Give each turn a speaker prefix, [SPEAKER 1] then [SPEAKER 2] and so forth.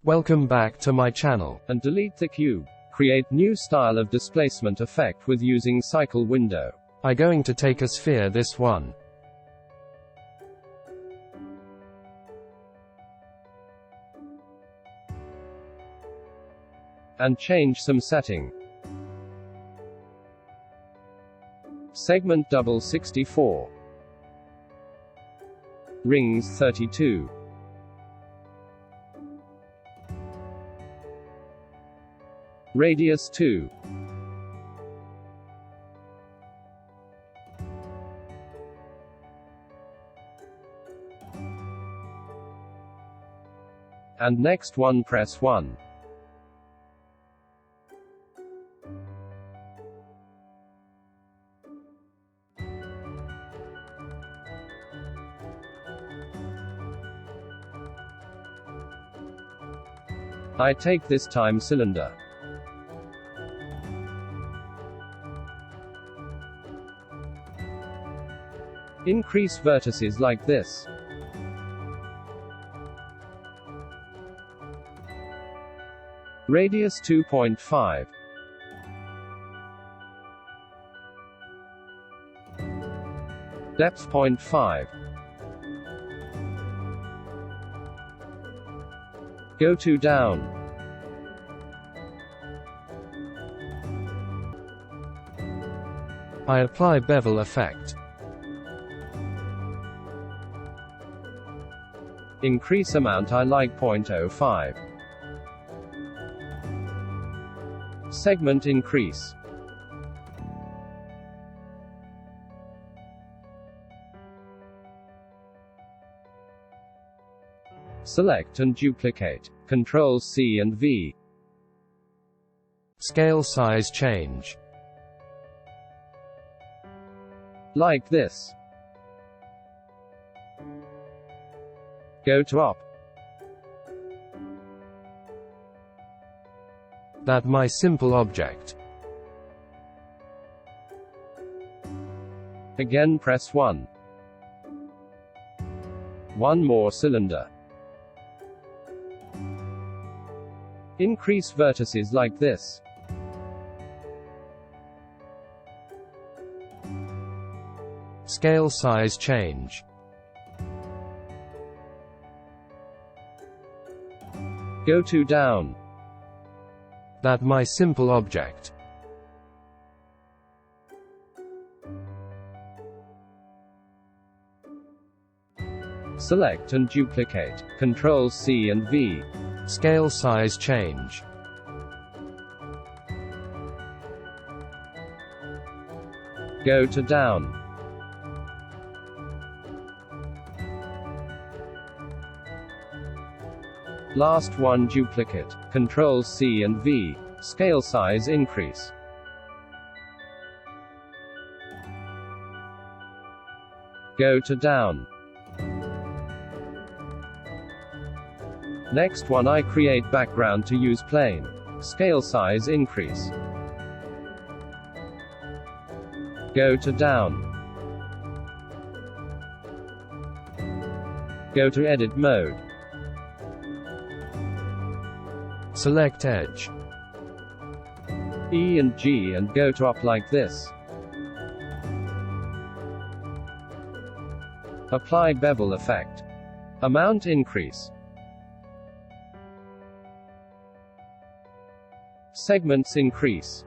[SPEAKER 1] Welcome back to my channel.
[SPEAKER 2] And delete the cube. Create new style of displacement effect with using cycle window.
[SPEAKER 1] I'm going to take a sphere this one.
[SPEAKER 2] And change some setting. Segment double 64. Rings 32. Radius 2. And next one press 1. I take this time cylinder. Increase vertices like this. Radius 2.5. Depth 0.5. Go to down.
[SPEAKER 1] I apply bevel effect.
[SPEAKER 2] Increase amount I like 0.05. Segment increase. Select and duplicate. Ctrl C and V.
[SPEAKER 1] Scale size change.
[SPEAKER 2] Like this. Go to up.
[SPEAKER 1] That my simple object.
[SPEAKER 2] Again press 1. One more cylinder. Increase vertices like this.
[SPEAKER 1] Scale size change.
[SPEAKER 2] Go to down.
[SPEAKER 1] That my simple object.
[SPEAKER 2] Select and duplicate. Ctrl C and V.
[SPEAKER 1] Scale size change.
[SPEAKER 2] Go to down. Last one duplicate. Ctrl C and V. Scale size increase. Go to down. Next one I create background to use plane. Scale size increase. Go to down. Go to edit mode.
[SPEAKER 1] Select edge.
[SPEAKER 2] E and G and go to up like this. Apply bevel effect. Amount increase. Segments increase.